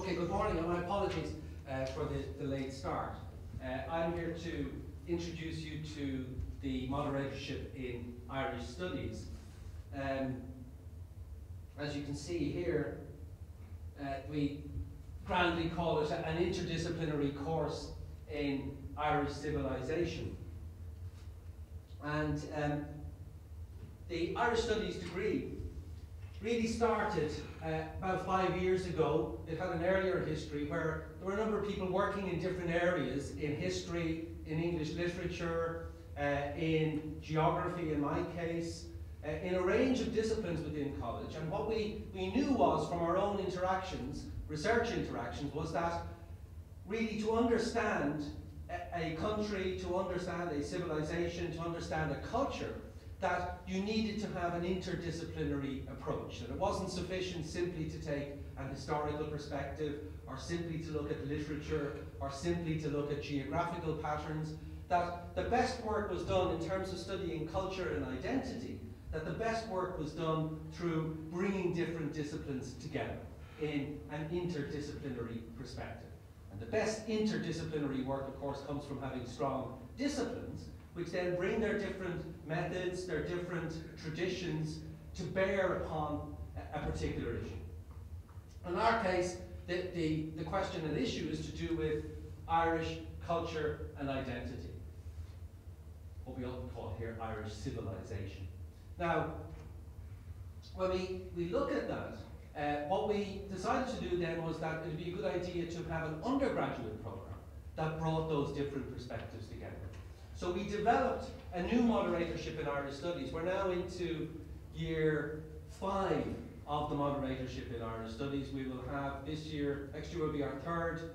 Okay, good morning, and my apologies for the late start. I'm here to introduce you to the moderatorship in Irish Studies. As you can see here, we grandly call it an interdisciplinary course in Irish civilization. And the Irish Studies degree really started about 5 years ago. It had an earlier history where there were a number of people working in different areas, in history, in English literature, in geography in my case, in a range of disciplines within college. And what we knew was from our own interactions, research interactions, was that really to understand a country, to understand a civilization, to understand a culture, that you needed to have an interdisciplinary approach. And it wasn't sufficient simply to take an historical perspective, or simply to look at literature, or simply to look at geographical patterns. That the best work was done in terms of studying culture and identity, that the best work was done through bringing different disciplines together in an interdisciplinary perspective. And the best interdisciplinary work, of course, comes from having strong disciplines, which then bring their different methods, their different traditions to bear upon a particular issue. In our case, the question and issue is to do with Irish culture and identity, what we often call here Irish civilization. Now, when we look at that, what we decided to do then was that it would be a good idea to have an undergraduate program that brought those different perspectives together. So we developed a new moderatorship in Irish Studies. We're now into year 5 of the moderatorship in Irish Studies. We will have this year, next year will be our 3rd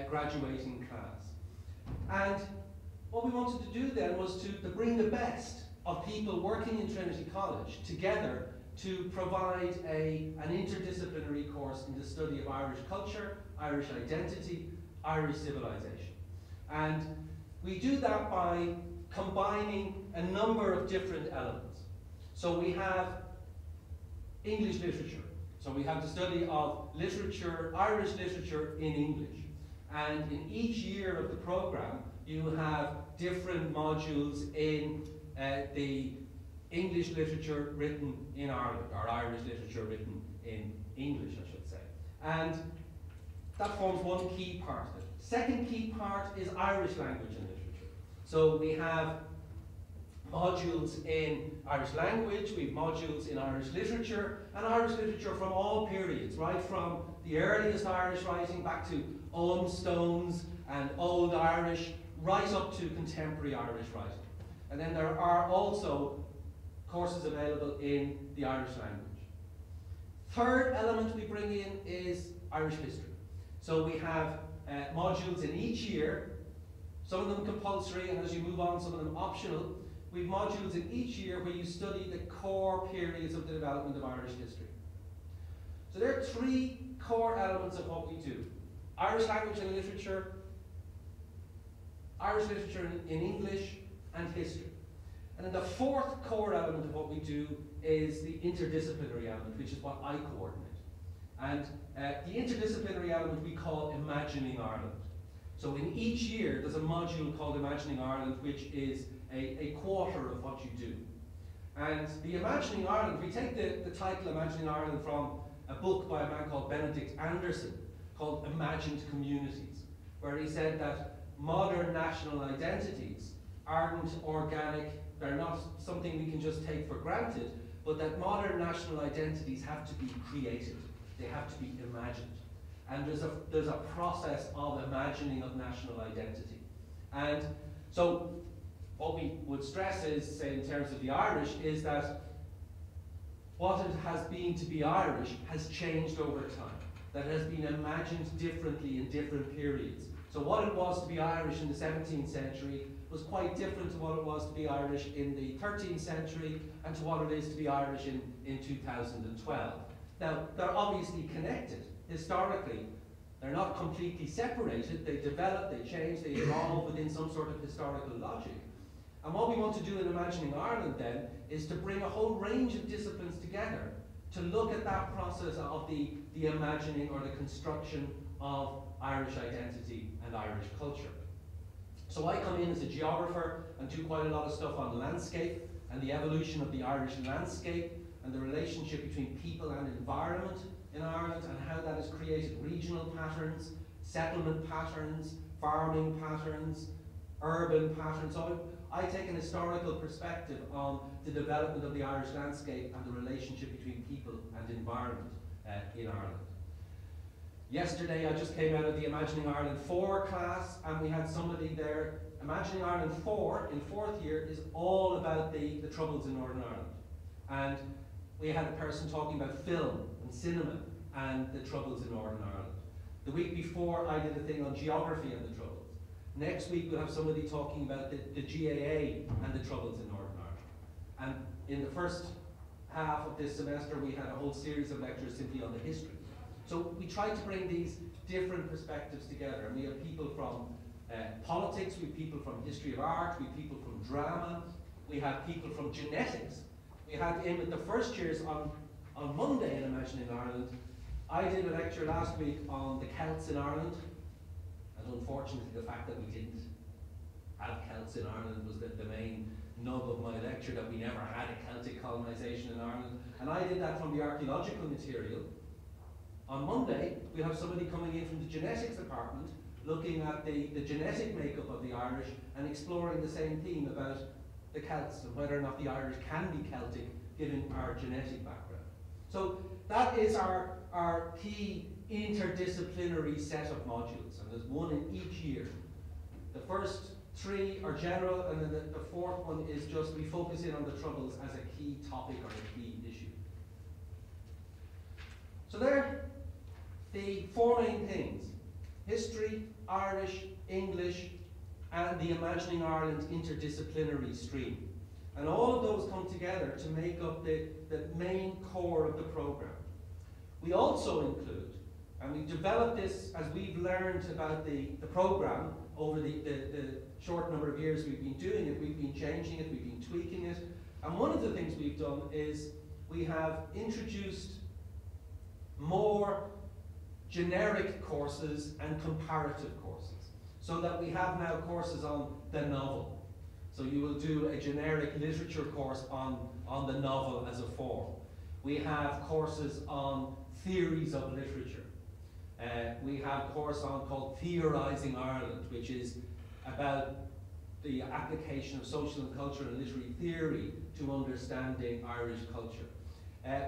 graduating class. And what we wanted to do then was to bring the best of people working in Trinity College together to provide an interdisciplinary course in the study of Irish culture, Irish identity, Irish civilization. And we do that by combining a number of different elements. So we have English literature. So we have the study of literature, Irish literature in English. And in each year of the program, you have different modules in the English literature written in Ireland, or Irish literature written in English, I should say. And that forms one key part of it. Second key part is Irish language and literature. So we have modules in Irish language, we have modules in Irish literature, and Irish literature from all periods, right from the earliest Irish writing back to Owen Stones and Old Irish, right up to contemporary Irish writing. And then there are also courses available in the Irish language. Third element we bring in is Irish history. So we have modules in each year, some of them compulsory, and as you move on, some of them optional. We have modules in each year where you study the core periods of the development of Irish history. So there are 3 core elements of what we do: Irish language and literature, Irish literature in English, and history. And then the 4th core element of what we do is the interdisciplinary element, which is what I coordinate. And the interdisciplinary element we call Imagining Ireland. So in each year, there's a module called Imagining Ireland, which is a quarter of what you do. And the Imagining Ireland, we take the title Imagining Ireland from a book by a man called Benedict Anderson called Imagined Communities, where he said that modern national identities aren't organic, they're not something we can just take for granted, but that modern national identities have to be created. They have to be imagined. And there's a process of imagining of national identity. And so what we would stress is, say in terms of the Irish, is that what it has been to be Irish has changed over time. That it has been imagined differently in different periods. So what it was to be Irish in the 17th century was quite different to what it was to be Irish in the 13th century and to what it is to be Irish in 2012. Now, they're obviously connected historically. They're not completely separated. They develop, they change, they evolve within some sort of historical logic. And what we want to do in Imagining Ireland then is to bring a whole range of disciplines together to look at that process of the imagining or the construction of Irish identity and Irish culture. So I come in as a geographer and do quite a lot of stuff on landscape and the evolution of the Irish landscape and the relationship between people and environment in Ireland and how that has created regional patterns, settlement patterns, farming patterns, urban patterns. So I take an historical perspective on the development of the Irish landscape and the relationship between people and environment in Ireland. Yesterday I just came out of the Imagining Ireland 4 class and we had somebody there. Imagining Ireland 4 in 4th year is all about the troubles in Northern Ireland. And we had a person talking about film and cinema and the troubles in Northern Ireland. The week before I did a thing on geography and the troubles. Next week we'll have somebody talking about the GAA and the troubles in Northern Ireland. And in the first half of this semester we had a whole series of lectures simply on the history. So we try to bring these different perspectives together, and we have people from politics, we have people from history of art, we have people from drama, we have people from genetics. We had in with the first years on Monday in Imagining Ireland. I did a lecture last week on the Celts in Ireland, and unfortunately the fact that we didn't have Celts in Ireland was the main nub of my lecture, that we never had a Celtic colonisation in Ireland. And I did that from the archaeological material. On Monday, we have somebody coming in from the genetics department looking at the genetic makeup of the Irish and exploring the same theme about the Celts and whether or not the Irish can be Celtic given our genetic background. So that is our key interdisciplinary set of modules, and there's one in each year. The first 3 are general, and then the 4th one is just we focus in on the troubles as a key topic or a key issue. So there the 4 main things: history, Irish, English, and the Imagining Ireland interdisciplinary stream. And all of those come together to make up the main core of the program. We also include, and we developed this as we've learned about the program over the short number of years we've been doing it, we've been changing it, we've been tweaking it. And one of the things we've done is we have introduced more generic courses and comparative courses, so that we have now courses on the novel. So you will do a generic literature course on the novel as a form. We have courses on theories of literature. We have a course on called Theorising Ireland, which is about the application of social and cultural and literary theory to understanding Irish culture.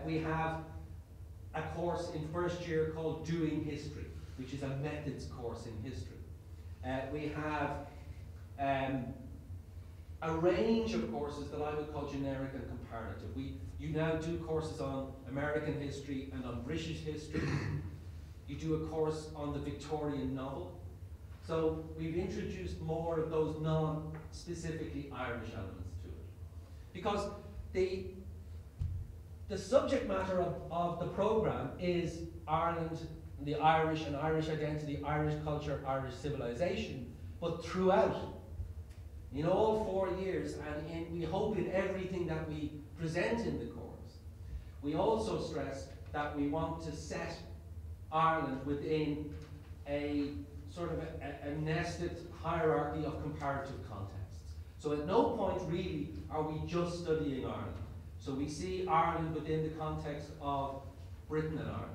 We have a course in first year called Doing History, which is a methods course in history. We have a range of courses that I would call generic and comparative. You now do courses on American history and on British history. You do a course on the Victorian novel. So we've introduced more of those non-specifically Irish elements to it. Because the subject matter of the program is Ireland, the Irish and Irish identity, Irish culture, Irish civilization, but throughout, in all 4 years, and we hope in everything that we present in the course, we also stress that we want to set Ireland within a sort of a nested hierarchy of comparative contexts. So at no point really are we just studying Ireland. So we see Ireland within the context of Britain and Ireland,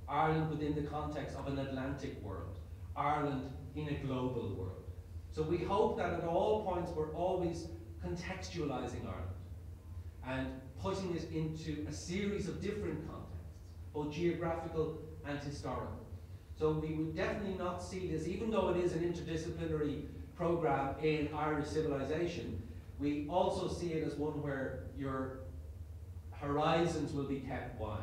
Ireland within the context of an Atlantic world, Ireland in a global world. So we hope that at all points we're always contextualizing Ireland and putting it into a series of different contexts, both geographical and historical. So we would definitely not see this, even though it is an interdisciplinary program in Irish civilization, we also see it as one where your horizons will be kept wide,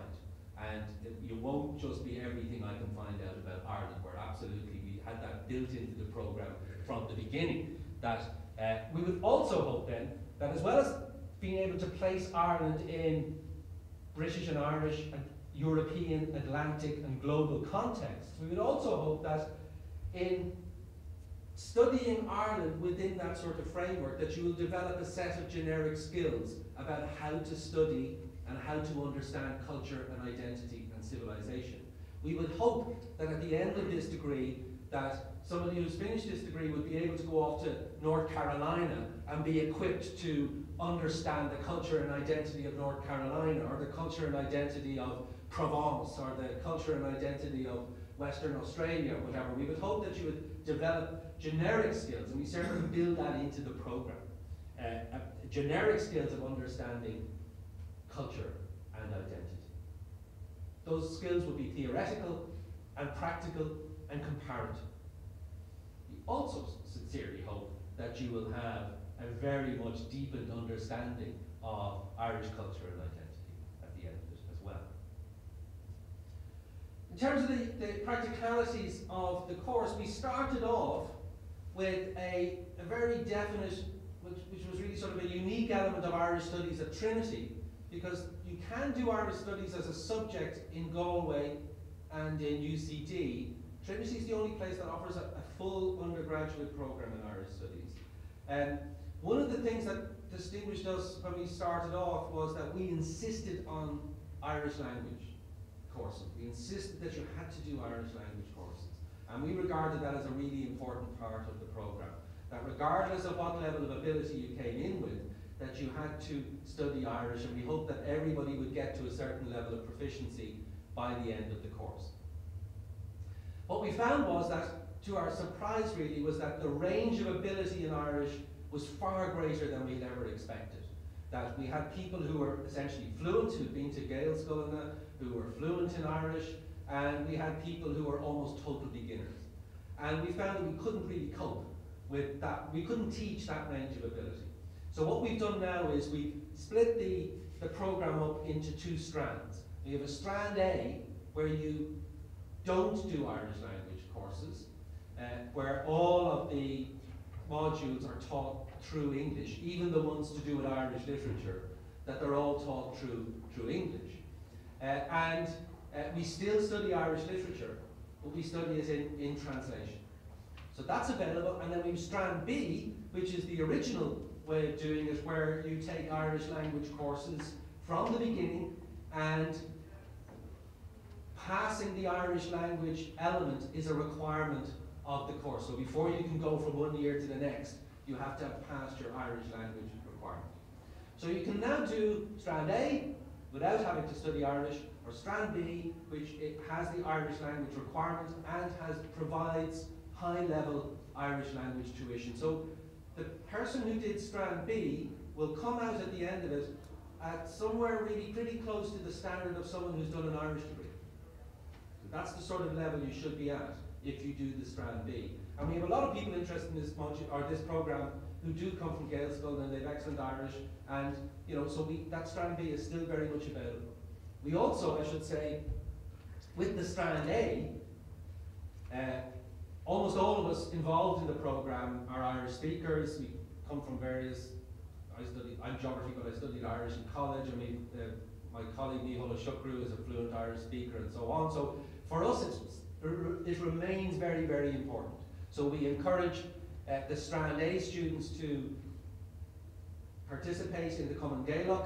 and you won't just be everything I can find out about Ireland, where absolutely we had that built into the program from the beginning. That we would also hope then that as well as being able to place Ireland in British and Irish and European, Atlantic and global contexts, we would also hope that in studying Ireland within that sort of framework, that you will develop a set of generic skills about how to study and how to understand culture and identity and civilization. We would hope that at the end of this degree, that somebody who's finished this degree would be able to go off to North Carolina and be equipped to understand the culture and identity of North Carolina, or the culture and identity of Provence, or the culture and identity of Western Australia, or whatever. We would hope that you would develop generic skills, and we certainly build that into the program. Generic skills of understanding culture and identity. Those skills will be theoretical and practical and comparative. We also sincerely hope that you will have a very much deepened understanding of Irish culture and identity at the end of it as well. In terms of the practicalities of the course, we started off with a very definite, which was really sort of a unique element of Irish studies at Trinity, because you can do Irish studies as a subject in Galway and in UCD. Trinity is the only place that offers a full undergraduate program in Irish studies. One of the things that distinguished us when we started off was that we insisted on Irish language courses. We insisted that you had to do Irish language courses. And we regarded that as a really important part of the program. That regardless of what level of ability you came in with, that you had to study Irish, and we hoped that everybody would get to a certain level of proficiency by the end of the course. What we found was that, to our surprise really, was that the range of ability in Irish was far greater than we'd ever expected. That we had people who were essentially fluent, who'd been to Gaelscoil, who were fluent in Irish, and we had people who were almost total beginners. And we found that we couldn't really cope with that. We couldn't teach that range of ability. So what we've done now is we've split the program up into two strands. We have a strand A, where you don't do Irish language courses, where all of the modules are taught through English, even the ones to do with Irish literature, that they're all taught through English. We still study Irish literature, but we study it in translation. So that's available, and then we have strand B, which is the original way of doing it, where you take Irish language courses from the beginning, and passing the Irish language element is a requirement of the course. So before you can go from one year to the next, you have to have passed your Irish language requirement. So you can now do strand A without having to study Irish, or strand B, which it has the Irish language requirement and provides high-level Irish language tuition. So the person who did strand B will come out at the end of it at somewhere really pretty close to the standard of someone who's done an Irish degree. So that's the sort of level you should be at if you do the strand B. And we have a lot of people interested in this module or this program who do come from Gaelscoil and they have excellent Irish, and so that strand B is still very much available. We also, I should say, with the strand A, almost all of us involved in the program are Irish speakers. We come from various, I'm geography, but I studied Irish in college. I mean, my colleague Nihola Shukru is a fluent Irish speaker and so on. So for us, it remains very, very important. So we encourage the strand A students to participate in the Common Gaelic,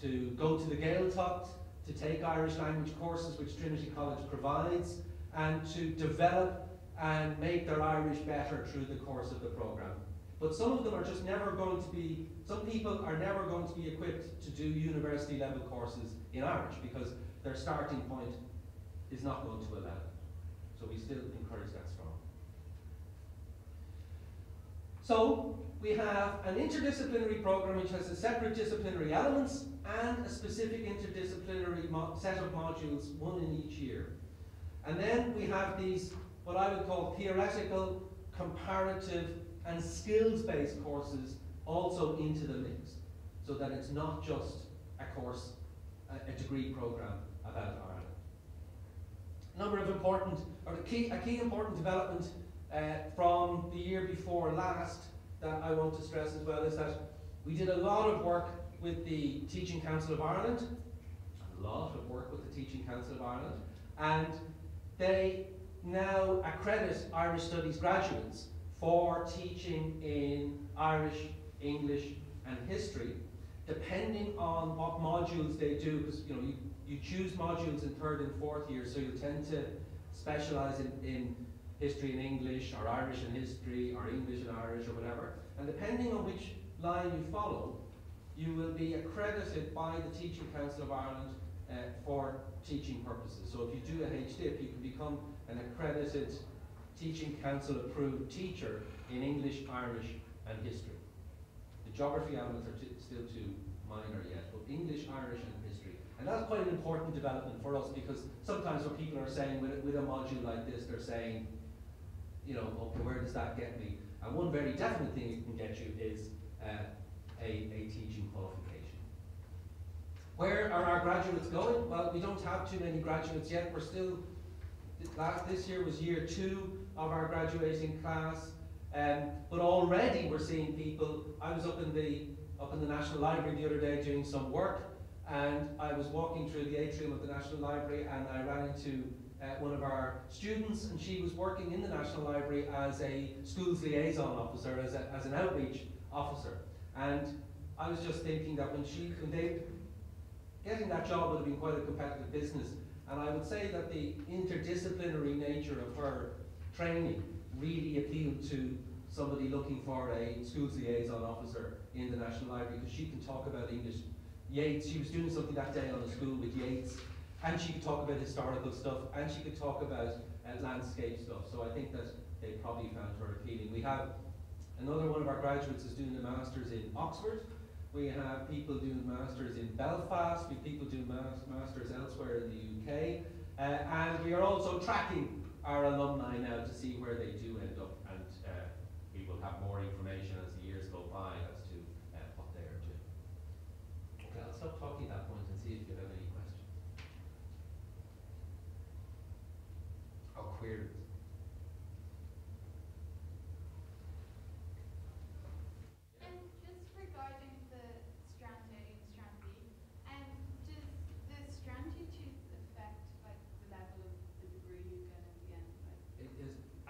to go to the Gaeltacht, to take Irish language courses which Trinity College provides, and to develop and make their Irish better through the course of the program. But some of them are just never going to be, some people are never going to be equipped to do university level courses in Irish because their starting point is not going to allow it. So we still encourage that strongly. So we have an interdisciplinary program which has a separate disciplinary elements and a specific interdisciplinary set of modules, one in each year. And then we have these, what I would call theoretical, comparative, and skills-based courses also into the mix, so that it's not just a course, a degree program about Ireland. A number of important, or a key important development from the year before last that I want to stress as well is that we did a lot of work with the Teaching Council of Ireland, and they now accredit Irish Studies graduates for teaching in Irish, English and history. depending on what modules they do, because you choose modules in third and fourth year, so you tend to specialise in history and English, or Irish and history, or English and Irish, or whatever. And depending on which line you follow, you will be accredited by the Teaching Council of Ireland for teaching purposes. So if you do a HDIP, you can become an accredited Teaching Council approved teacher in English, Irish and history. The geography elements are still too minor yet, but English, Irish and history. And that's quite an important development for us, because sometimes what people are saying with a module like this, they're saying, okay, where does that get me? And one very definite thing it can get you is a teaching qualification. Where are our graduates going? Well, we don't have too many graduates yet. We're still, this year was year 2 of our graduating class, but already we're seeing people. I was up in the National Library the other day doing some work, and I was walking through the atrium of the National Library, and I ran into one of our students, and she was working in the National Library as a schools liaison officer, as an outreach officer. And I was just thinking that getting that job would have been quite a competitive business. And I would say that the interdisciplinary nature of her training really appealed to somebody looking for a schools liaison officer in the National Library, because she can talk about English, Yeats. She was doing something that day on the school with Yeats, and she could talk about historical stuff, and she could talk about landscape stuff. So I think that they probably found her appealing. We have another one of our graduates is doing a master's in Oxford. We have people doing masters in Belfast. We have people doing masters elsewhere in the UK. And we are also tracking our alumni now to see where they do end up. And we will have more information as the years go by as to what they are doing. Okay, I'll stop talking at that point and see if you have any questions or queries.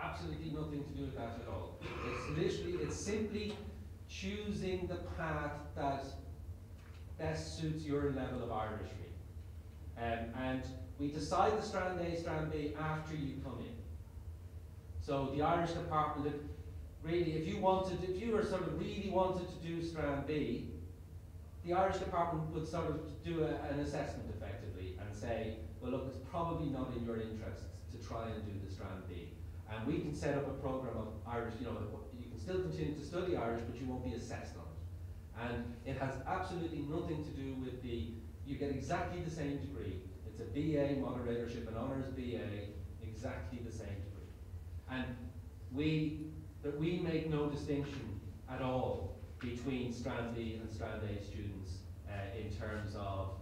Absolutely nothing to do with that at all. It's simply choosing the path that best suits your level of Irishry. And we decide the strand A, strand B after you come in. So the Irish department, if you were sort of really wanted to do strand B, the Irish department would sort of do an assessment effectively and say, well look, it's probably not in your interests to try and do the strand B. And we can set up a program of Irish, you can still continue to study Irish, but you won't be assessed on it. And it has absolutely nothing to do with you get exactly the same degree. It's a BA, moderatorship, an honours BA, exactly the same degree. And we make no distinction at all between strand B and strand A students in terms of,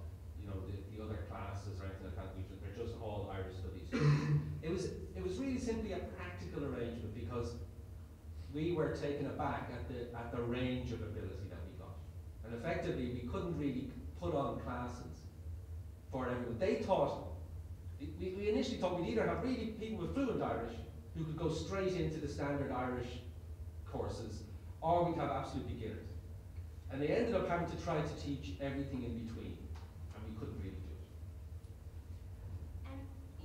the other classes or anything like that. They're just all Irish studies students. It was really simply a practical arrangement, because we were taken aback at the range of ability that we got. And effectively, we couldn't really put on classes for everyone. We initially thought we'd either have really people with fluent Irish who could go straight into the standard Irish courses, or we'd have absolute beginners. And they ended up having to try to teach everything in between, and we couldn't really do it. And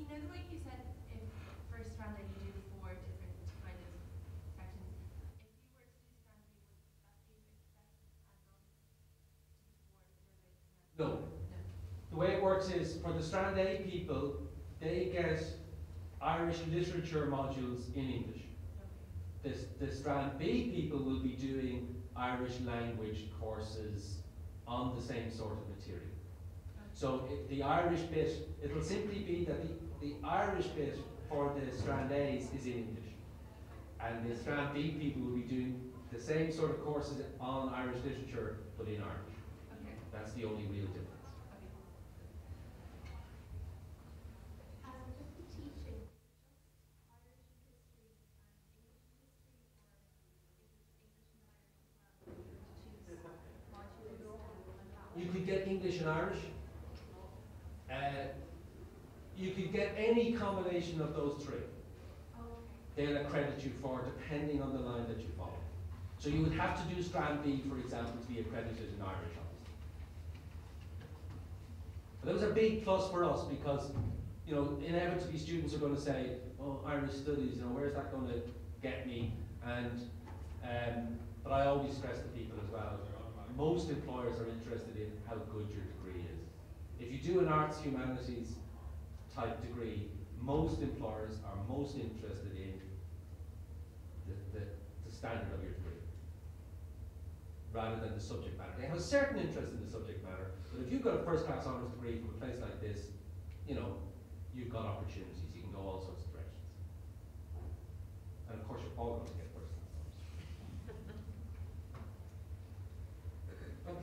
the way you said, if first strand that you do 4 different kind of sections, if you were to do strand B, would that be expected and done to 4 No. The way it works is, for the strand A people, they get Irish literature modules in English. Okay. The strand B people will be doing Irish language courses on the same sort of material. Okay. So the Irish bit, it'll simply be that the Irish bit for the strand A's is in English. And the strand B people will be doing the same sort of courses on Irish literature, but in Irish. Okay. That's the only real difference. You could get English and Irish. You could get any combination of those 3. They'll accredit you for, depending on the line that you follow. So you would have to do strand B, for example, to be accredited in Irish, obviously. But it was a big plus for us because, you know, inevitably students are going to say, oh, Irish studies, you know, where's that going to get me? And, but I always stress to people as well, most employers are interested in how good your degree is. If you do an arts, humanities type degree, most employers are most interested in the standard of your degree, rather than the subject matter. They have a certain interest in the subject matter, but if you've got a first-class honours degree from a place like this, you know, you've got opportunities. You can go all sorts of directions. And of course, you're all going to get first-class honours.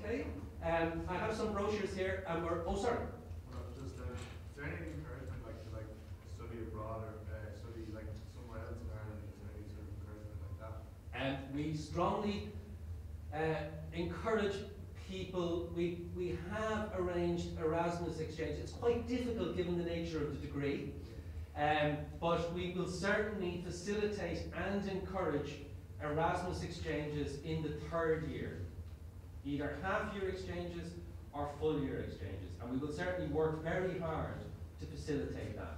Okay, I have some brochures here, and we're, oh sorry. Well, just, is there any encouragement like to study abroad or study like somewhere else in Ireland? Is there any sort of encouragement like that? And we strongly encourage people. We have arranged Erasmus exchange. It's quite difficult given the nature of the degree, but we will certainly facilitate and encourage Erasmus exchanges in the third year, either half-year exchanges or full-year exchanges, and we will certainly work very hard to facilitate that.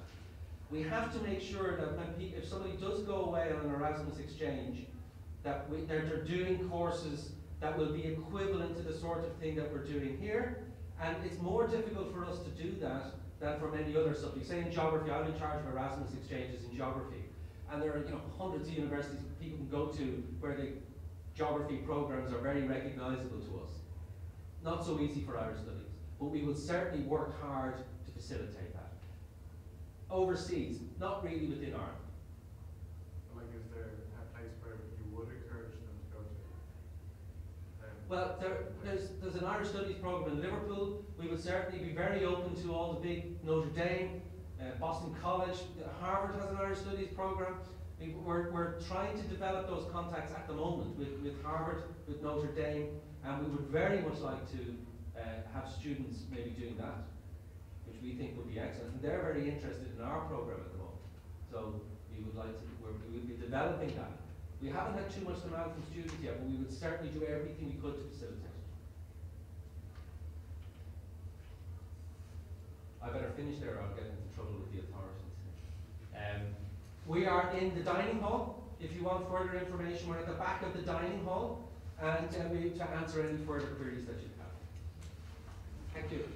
We have to make sure that when if somebody does go away on an Erasmus exchange, that they're doing courses that will be equivalent to the sort of thing that we're doing here, and it's more difficult for us to do that than for many other subjects. Say in geography, I'm in charge of Erasmus exchanges in geography, and there are, you know, hundreds of universities people can go to where the geography programs are very recognisable to us. Not so easy for Irish studies, but we will certainly work hard to facilitate that. Overseas, not really within Ireland. Like, is there a place where you would encourage them to go to? Well, there's an Irish Studies program in Liverpool. We would certainly be very open to all the big Notre Dame, Boston College, Harvard has an Irish Studies program. We're trying to develop those contacts at the moment with Harvard, with Notre Dame, and we would very much like to have students maybe doing that, which we think would be excellent. And they're very interested in our program at the moment. So we would like to, we will be developing that. We haven't had too much demand from students yet, but we would certainly do everything we could to facilitate it. I better finish there or I'll get into trouble with the authorities. We are in the dining hall. If you want further information, we're at the back of the dining hall, and we to answer any further queries that you have. Thank you.